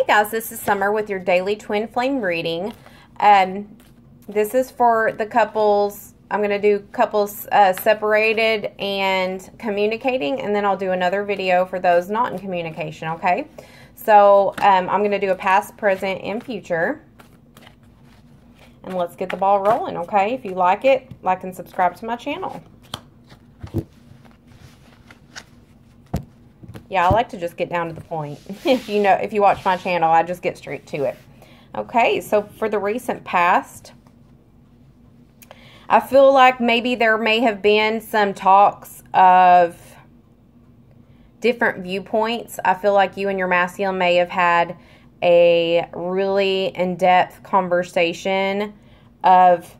Hey guys, this is Summer with your daily twin flame reading. This is for the couples. I'm going to do couples separated and communicating, and then I'll do another video for those not in communication, okay? So I'm going to do a past, present, and future. And let's get the ball rolling, okay? If you like it, like and subscribe to my channel. Yeah, I like to just get down to the point. If you watch my channel, I just get straight to it. Okay, so for the recent past, I feel like maybe there may have been some talks of different viewpoints. I feel like you and your masculine may have had a really in-depth conversation of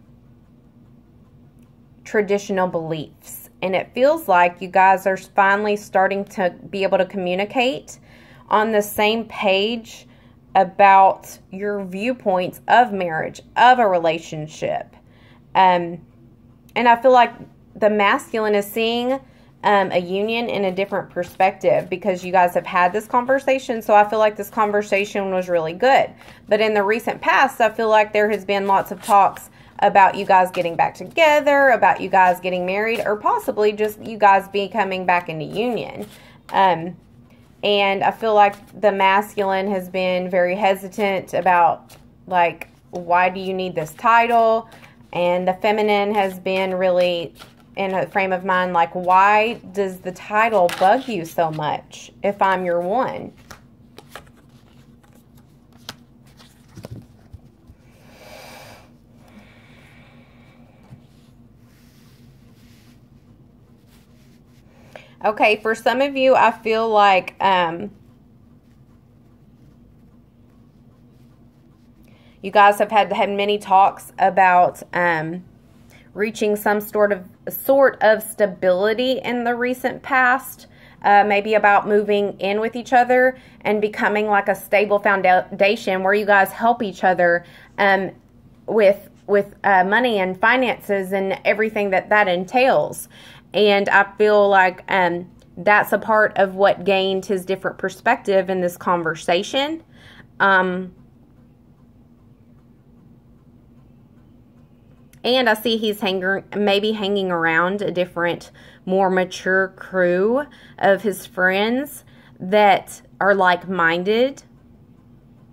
traditional beliefs. And it feels like you guys are finally starting to be able to communicate on the same page about your viewpoints of marriage, of a relationship. And I feel like the masculine is seeing a union in a different perspective because you guys have had this conversation. So I feel like this conversation was really good. But in the recent past, I feel like there has been lots of talks about you guys getting back together, about you guys getting married, or possibly just you guys becoming back into union. And I feel like the masculine has been very hesitant about, like, why do you need this title? And the feminine has been really in a frame of mind, like, why does the title bug you so much if I'm your one? Okay, for some of you, I feel like you guys have had many talks about reaching some sort of stability in the recent past. Maybe about moving in with each other and becoming like a stable foundation where you guys help each other with money and finances and everything that entails. And I feel like that's a part of what gained his different perspective in this conversation. And I see he's maybe hanging around a different, more mature crew of his friends that are like-minded.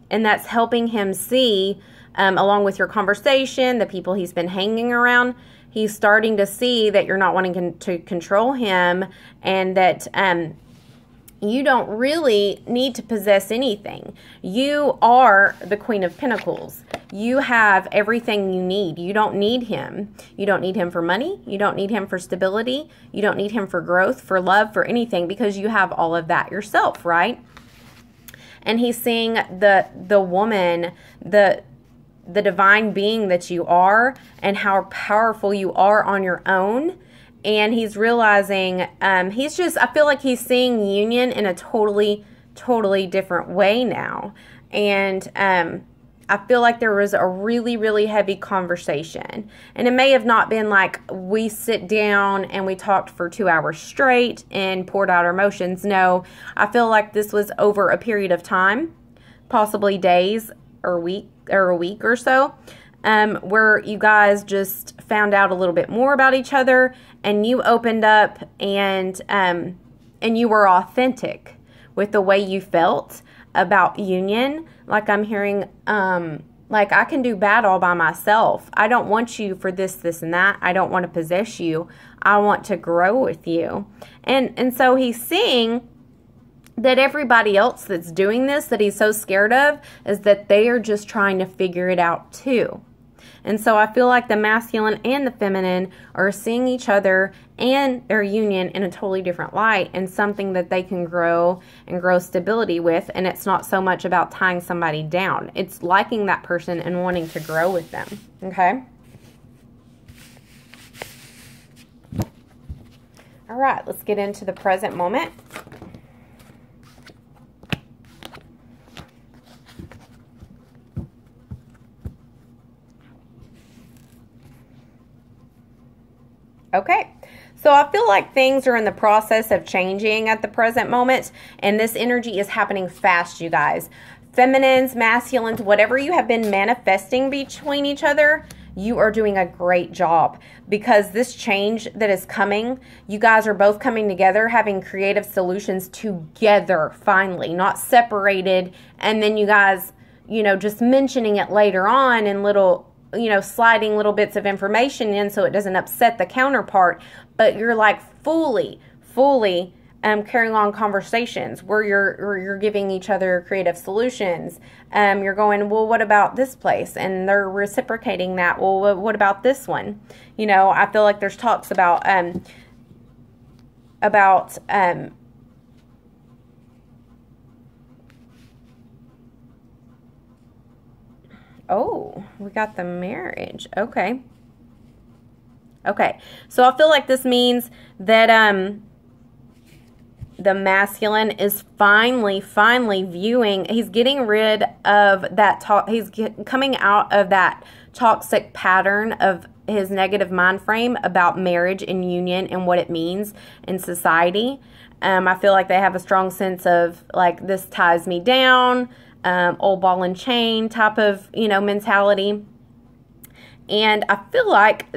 And that's helping him see, along with your conversation, the people he's been hanging around, he's starting to see that you're not wanting to control him, and that you don't really need to possess anything. You are the Queen of Pentacles. You have everything you need. You don't need him. You don't need him for money. You don't need him for stability. You don't need him for growth, for love, for anything, because you have all of that yourself, right? And he's seeing the woman, the divine being that you are, and how powerful you are on your own. And he's realizing, I feel like he's seeing union in a totally different way now. And I feel like there was a really, really heavy conversation. And it may have not been like we sit down and we talked for 2 hours straight and poured out our emotions. No, I feel like this was over a period of time, possibly days or a week or so, where you guys just found out a little bit more about each other, and you opened up and you were authentic with the way you felt about union. Like I'm hearing, like, I can do bad all by myself. I don't want you for this, and that. I don't want to possess you. I want to grow with you. And so he's seeing that everybody else that's doing this, that he's so scared of, is that they are just trying to figure it out too. And so I feel like the masculine and the feminine are seeing each other and their union in a totally different light, and something that they can grow stability with. And it's not so much about tying somebody down. It's liking that person and wanting to grow with them. Okay? All right, let's get into the present moment. Okay, So I feel like things are in the process of changing at the present moment, and this energy is happening fast, you guys. Feminines, masculines, whatever you have been manifesting between each other, you are doing a great job, because this change that is coming, you guys are both coming together, having creative solutions together, finally, not separated, and then you guys, you know, just mentioning it later on in little, you know, sliding little bits of information in so it doesn't upset the counterpart, but you're like fully carrying on conversations where you're giving each other creative solutions. You're going, well, what about this place? And they're reciprocating that. Well, what about this one? You know, I feel like there's talks about oh, we got the marriage. Okay. Okay. So I feel like this means that the masculine is finally viewing, he's getting rid of that coming out of that toxic pattern of his negative mind frame about marriage and union and what it means in society. I feel like they have a strong sense of, like, this ties me down, old ball and chain type of, you know, mentality. And I feel like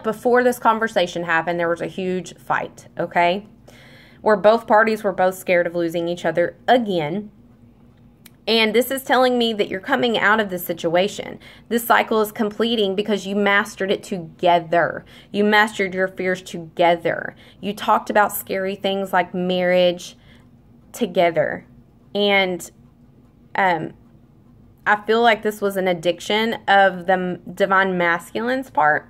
before this conversation happened, there was a huge fight, okay? Where both parties were both scared of losing each other again. And this is telling me that you're coming out of this situation. This cycle is completing because you mastered it together. You mastered your fears together. You talked about scary things like marriage together. And I feel like this was an addiction of the divine masculine's part.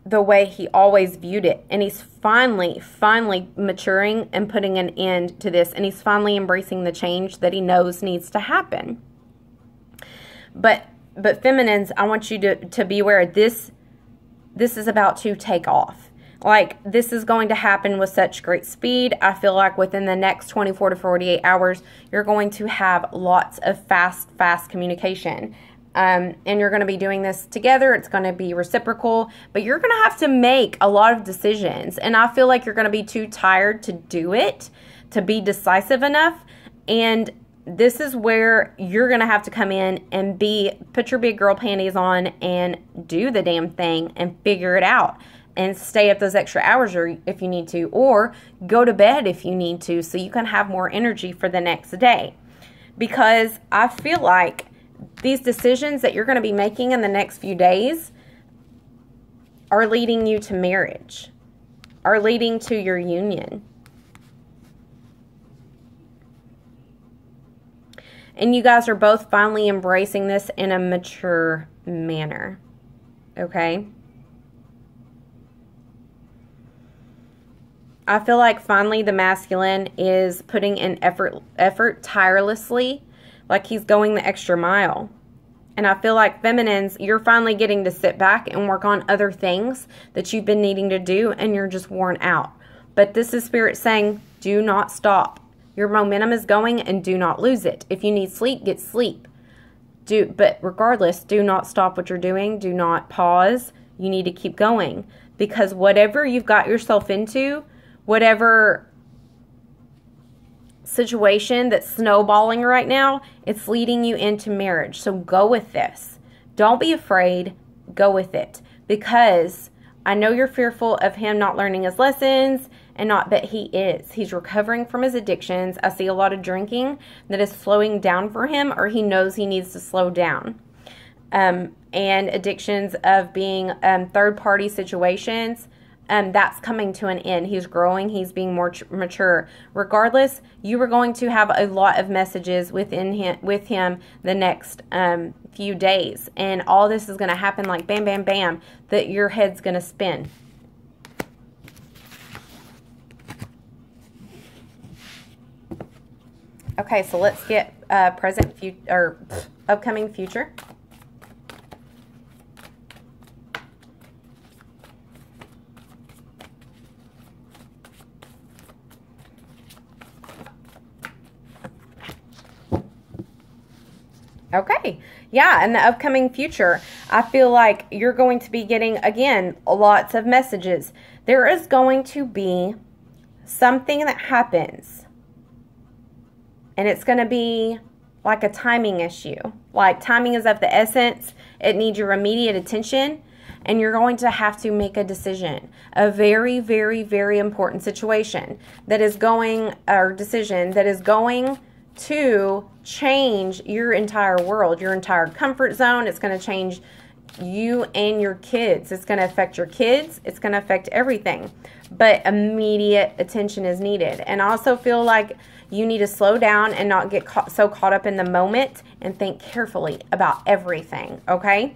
The way he always viewed it. And he's finally maturing and putting an end to this. And he's finally embracing the change that he knows needs to happen. But feminines, I want you to be aware this is about to take off. Like, this is going to happen with such great speed. I feel like within the next 24 to 48 hours, you're going to have lots of fast communication. And you're going to be doing this together. It's going to be reciprocal, but you're going to have to make a lot of decisions. And I feel like you're going to be too tired to do it, to be decisive enough. And this is where you're going to have to come in and put your big girl panties on and do the damn thing and figure it out. And stay up those extra hours if you need to, or go to bed if you need to, so you can have more energy for the next day. Because I feel like these decisions that you're going to be making in the next few days are leading you to marriage, are leading to your union. And you guys are both finally embracing this in a mature manner. Okay? I feel like finally the masculine is putting in effort tirelessly, like he's going the extra mile. And I feel like feminines, you're finally getting to sit back and work on other things that you've been needing to do, and you're just worn out. But this is Spirit saying, do not stop. Your momentum is going, and do not lose it. If you need sleep, get sleep. But regardless, do not stop what you're doing. Do not pause. You need to keep going. Because whatever you've got yourself into, whatever situation that's snowballing right now, it's leading you into marriage. So go with this. Don't be afraid. Go with it. Because I know you're fearful of him not learning his lessons, but he is. He's recovering from his addictions. I see a lot of drinking that is slowing down for him, or he knows he needs to slow down. And addictions of being third-party situations, that's coming to an end. He's growing. He's being more mature. Regardless, you are going to have a lot of messages with him the next few days. And all this is going to happen like bam, bam, bam, that your head's going to spin. Okay, so let's get upcoming future. Okay, yeah, in the upcoming future, I feel like you're going to be getting, again, lots of messages. There is going to be something that happens, and it's going to be like a timing issue. Like, timing is of the essence. It needs your immediate attention, and you're going to have to make a decision. A very, very, very important situation that is going, or decision that is going to change your entire world, your entire comfort zone. It's going to change you and your kids. It's going to affect your kids. It's going to affect everything. But immediate attention is needed. And I also feel like you need to slow down and not get so caught up in the moment and think carefully about everything, okay?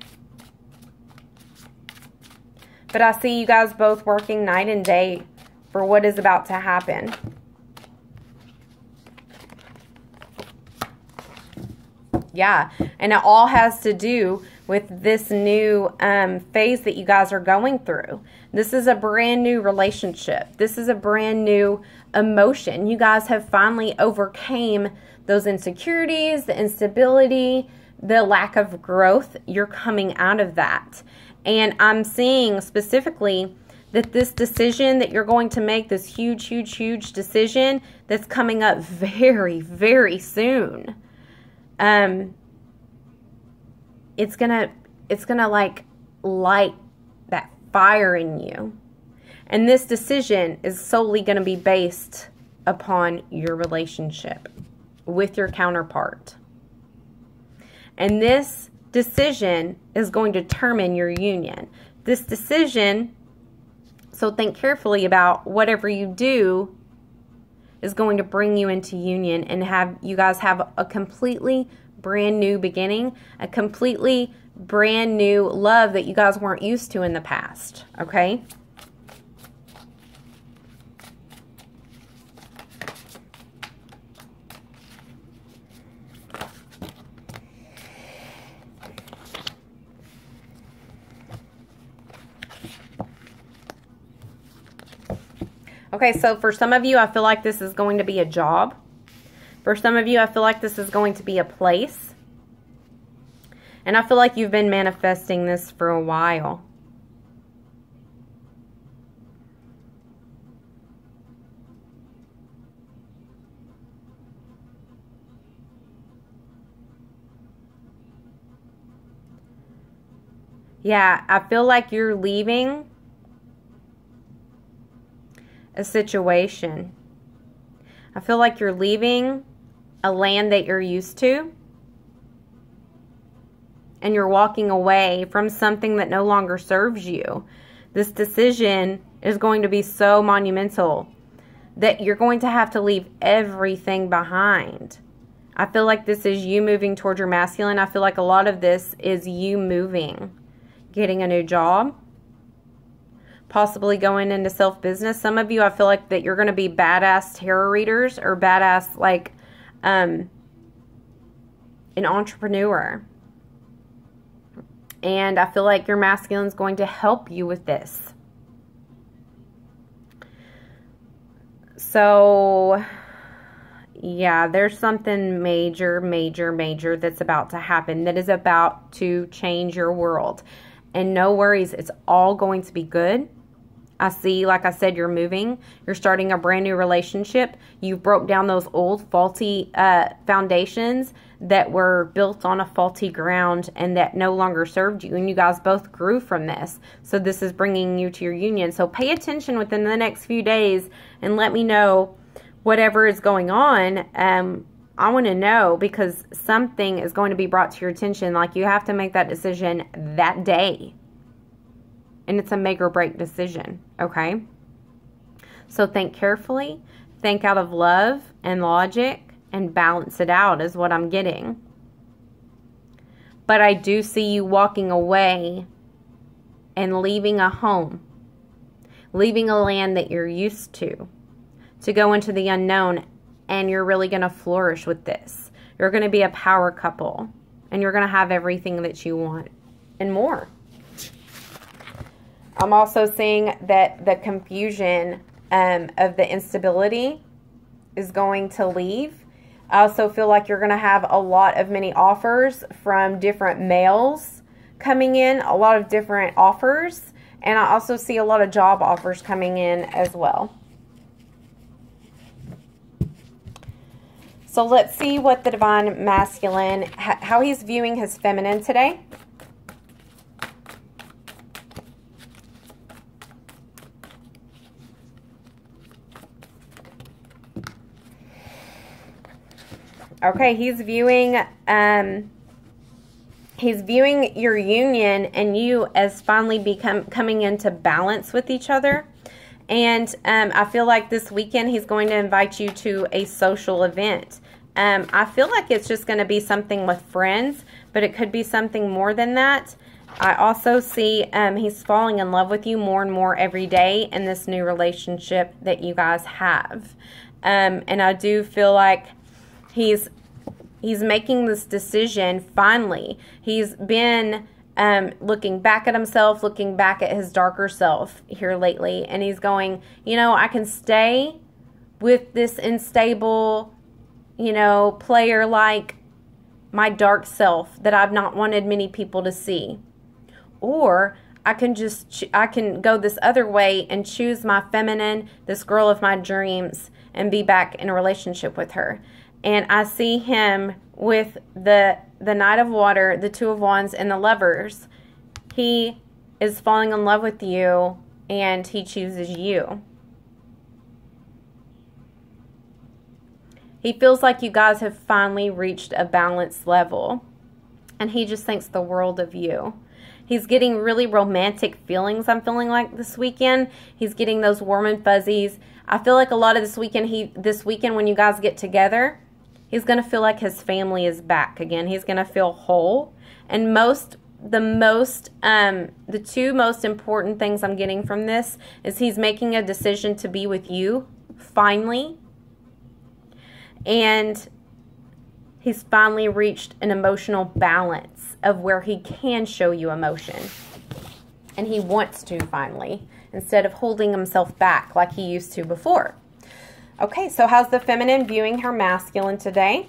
But I see you guys both working night and day for what is about to happen. Yeah, and it all has to do with this new phase that you guys are going through. This is a brand new relationship. This is a brand new emotion. You guys have finally overcame those insecurities, the instability, the lack of growth. You're coming out of that. And I'm seeing specifically that this decision that you're going to make, this huge, huge, huge decision that's coming up very, very soon, it's gonna like light that fire in you. And this decision is solely going to be based upon your relationship with your counterpart. And this decision is going to determine your union. This decision, so think carefully about whatever you do, is going to bring you into union and have you guys have a completely brand new beginning, a completely brand new love that you guys weren't used to in the past, okay? Okay, so for some of you, I feel like this is going to be a job. For some of you, I feel like this is going to be a place. And I feel like you've been manifesting this for a while. Yeah, I feel like you're leaving a situation. I feel like you're leaving a land that you're used to, and you're walking away from something that no longer serves you. This decision is going to be so monumental that you're going to have to leave everything behind. I feel like this is you moving toward your masculine. I feel like a lot of this is you moving, getting a new job, possibly going into self-business. Some of you, I feel like that you're going to be badass tarot readers or badass, like, an entrepreneur. And I feel like your masculine is going to help you with this. So, yeah, there's something major, major, major that's about to happen that is about to change your world. And no worries, it's all going to be good. I see, like I said, you're moving. You're starting a brand new relationship. You broke down those old faulty foundations that were built on a faulty ground and that no longer served you. And you guys both grew from this. So this is bringing you to your union. So pay attention within the next few days and let me know whatever is going on. I want to know, because something is going to be brought to your attention. Like, you have to make that decision that day. And it's a make or break decision, okay? So think carefully, think out of love and logic, and balance it out is what I'm getting. But I do see you walking away and leaving a home, leaving a land that you're used to go into the unknown, and you're really going to flourish with this. You're going to be a power couple, and you're going to have everything that you want and more. I'm also seeing that the confusion of the instability is going to leave. I also feel like you're going to have many offers from different males coming in, a lot of different offers, and I also see a lot of job offers coming in as well. So let's see what the Divine Masculine, how he's viewing his feminine today. Okay, he's viewing your union and you as finally coming into balance with each other. And I feel like this weekend he's going to invite you to a social event. I feel like it's just going to be something with friends, but it could be something more than that. I also see he's falling in love with you more and more every day in this new relationship that you guys have. And I do feel like he's making this decision finally. He's been looking back at himself, looking back at his darker self here lately, and he's going, you know, I can stay with this unstable, you know, player like my dark self that I've not wanted many people to see. Or I can go this other way and choose my feminine, this girl of my dreams, and be back in a relationship with her. And I see him with the Knight of Water, the Two of Wands, and the Lovers. He is falling in love with you, and he chooses you. He feels like you guys have finally reached a balanced level, and he just thinks the world of you. He's getting really romantic feelings, I'm feeling like, this weekend. He's getting those warm and fuzzies. I feel like a lot of this weekend when you guys get together, he's going to feel like his family is back again. He's going to feel whole. And the two most important things I'm getting from this is he's making a decision to be with you, finally. And he's finally reached an emotional balance of where he can show you emotion. And he wants to finally, instead of holding himself back like he used to before. Okay, so how's the feminine viewing her masculine today?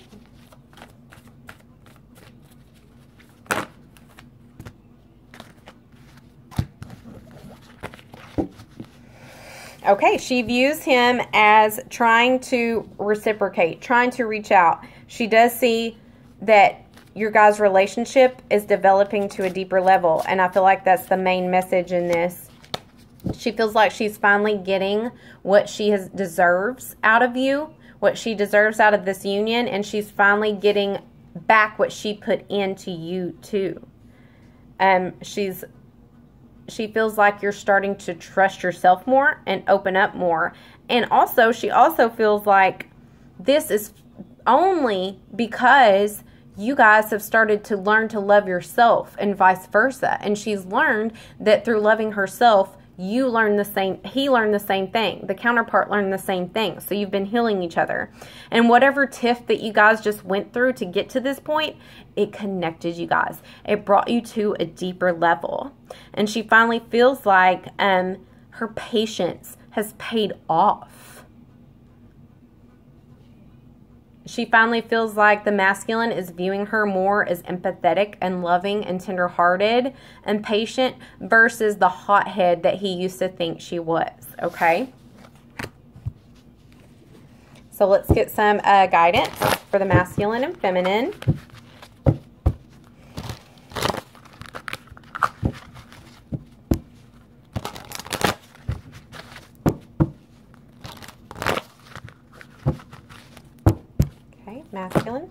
Okay, she views him as trying to reciprocate, trying to reach out. She does see that your guys' relationship is developing to a deeper level, and I feel like that's the main message in this. She feels like she's finally getting what she deserves out of you, what she deserves out of this union, and she's finally getting back what she put into you too. She feels like you're starting to trust yourself more and open up more. And also, she also feels like this is only because you guys have started to learn to love yourself and vice versa. And she's learned that through loving herself, he learned the same thing. The counterpart learned the same thing. So you've been healing each other. And whatever tiff that you guys just went through to get to this point, it connected you guys. It brought you to a deeper level. And she finally feels like her patience has paid off. She finally feels like the masculine is viewing her more as empathetic and loving and tender-hearted and patient versus the hothead that he used to think she was, okay? So let's get some guidance for the masculine and feminine. Masculine.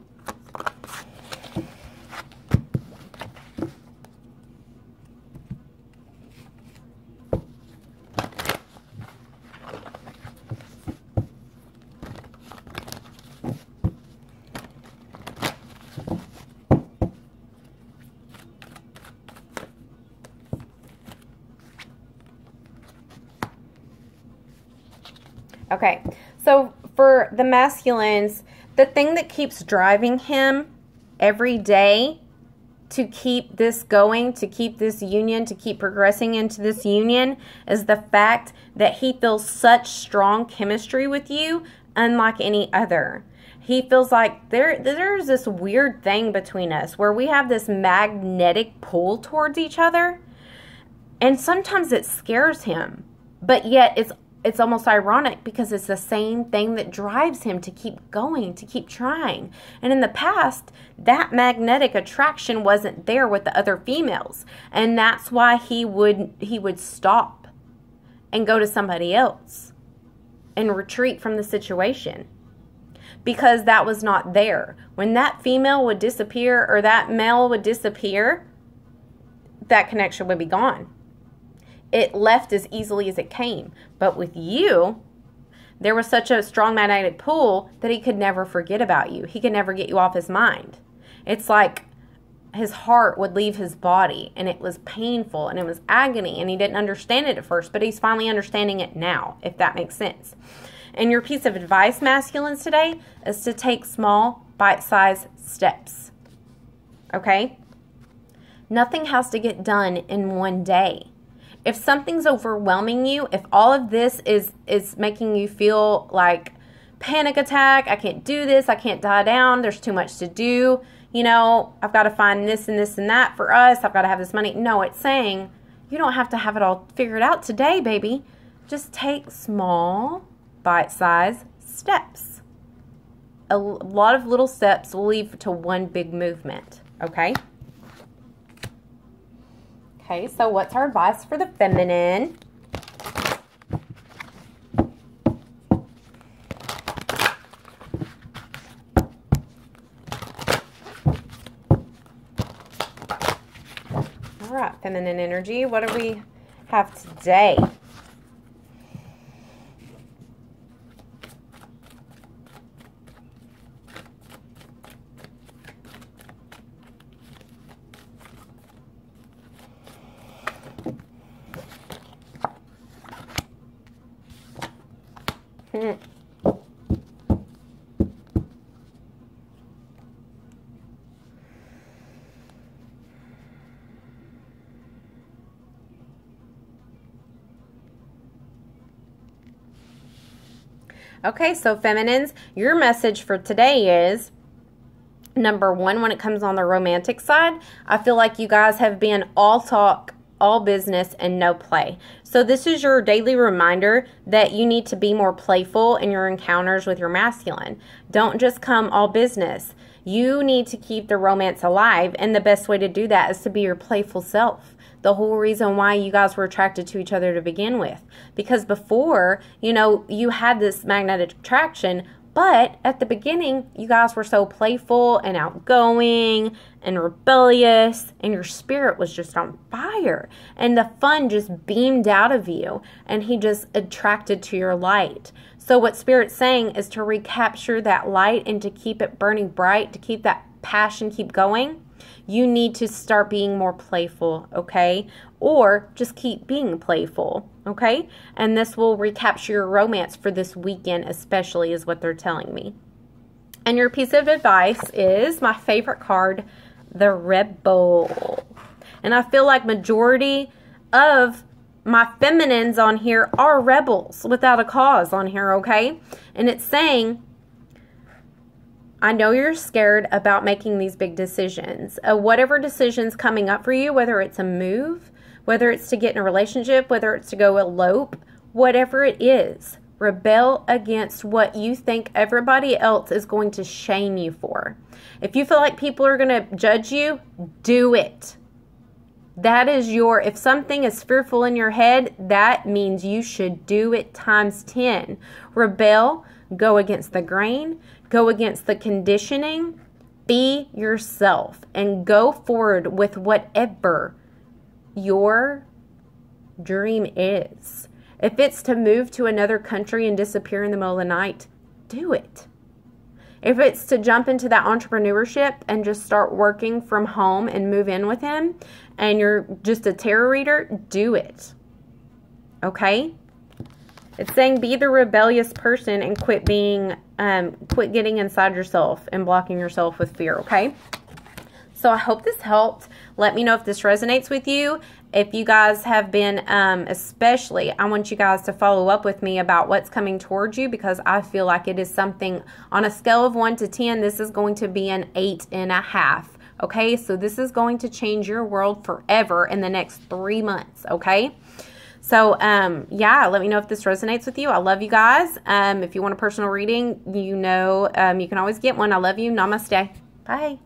Okay, so for the masculines, the thing that keeps driving him every day to keep this going, to keep this union, to keep progressing into this union, is the fact that he feels such strong chemistry with you, unlike any other. He feels like there's this weird thing between us where we have this magnetic pull towards each other. And sometimes it scares him. But yet it's almost ironic because it's the same thing that drives him to keep going, to keep trying. And in the past, that magnetic attraction wasn't there with the other females. And that's why he would stop and go to somebody else and retreat from the situation. Because that was not there. When that female would disappear or that male would disappear, that connection would be gone. It left as easily as it came. But with you, there was such a strong magnetic pull that he could never forget about you. He could never get you off his mind. It's like his heart would leave his body, and it was painful, and it was agony, and he didn't understand it at first, but he's finally understanding it now, if that makes sense. And your piece of advice, masculines, today is to take small, bite-sized steps. Okay? Nothing has to get done in one day. If something's overwhelming you, if all of this is making you feel like panic attack, I can't do this, I can't die down, there's too much to do, you know, I've got to find this and this and that for us, I've got to have this money. No, it's saying you don't have to have it all figured out today, baby. Just take small, bite-sized steps. A lot of little steps will lead to one big movement, okay? Okay, so what's our advice for the feminine? All right, feminine energy, what do we have today? Okay, so feminines, your message for today is, number one, when it comes on the romantic side, I feel like you guys have been all talk, all business, and no play. So this is your daily reminder that you need to be more playful in your encounters with your masculine. Don't just come all business. You need to keep the romance alive, and the best way to do that is to be your playful self. The whole reason why you guys were attracted to each other to begin with. Because before, you know, you had this magnetic attraction, but at the beginning, you guys were so playful and outgoing and rebellious, and your spirit was just on fire. And the fun just beamed out of you, and he just attracted to your light. So what Spirit's saying is to recapture that light and to keep it burning bright, to keep that passion keep going. You need to start being more playful, okay? Or just keep being playful, okay? And this will recapture your romance for this weekend especially, is what they're telling me. And your piece of advice is my favorite card, the Rebel. And I feel like majority of my feminines on here are rebels without a cause on here, okay? And it's saying, I know you're scared about making these big decisions. Whatever decision's coming up for you, whether it's a move, whether it's to get in a relationship, whether it's to go elope, whatever it is, rebel against what you think everybody else is going to shame you for. If you feel like people are going to judge you, do it. That is if something is fearful in your head, that means you should do it times 10. Rebel, go against the grain, go against the conditioning, be yourself, and go forward with whatever your dream is. If it's to move to another country and disappear in the middle of the night, do it. If it's to jump into that entrepreneurship and just start working from home and move in with him, and you're just a tarot reader, do it. Okay? It's saying be the rebellious person and quit getting inside yourself and blocking yourself with fear, okay? So I hope this helped. Let me know if this resonates with you. If you guys have been, especially, I want you guys to follow up with me about what's coming towards you, because I feel like it is something on a scale of 1 to 10. This is going to be an 8.5. Okay, so this is going to change your world forever in the next 3 months. Okay. So, yeah, let me know if this resonates with you. I love you guys. If you want a personal reading, you know, you can always get one. I love you. Namaste. Bye.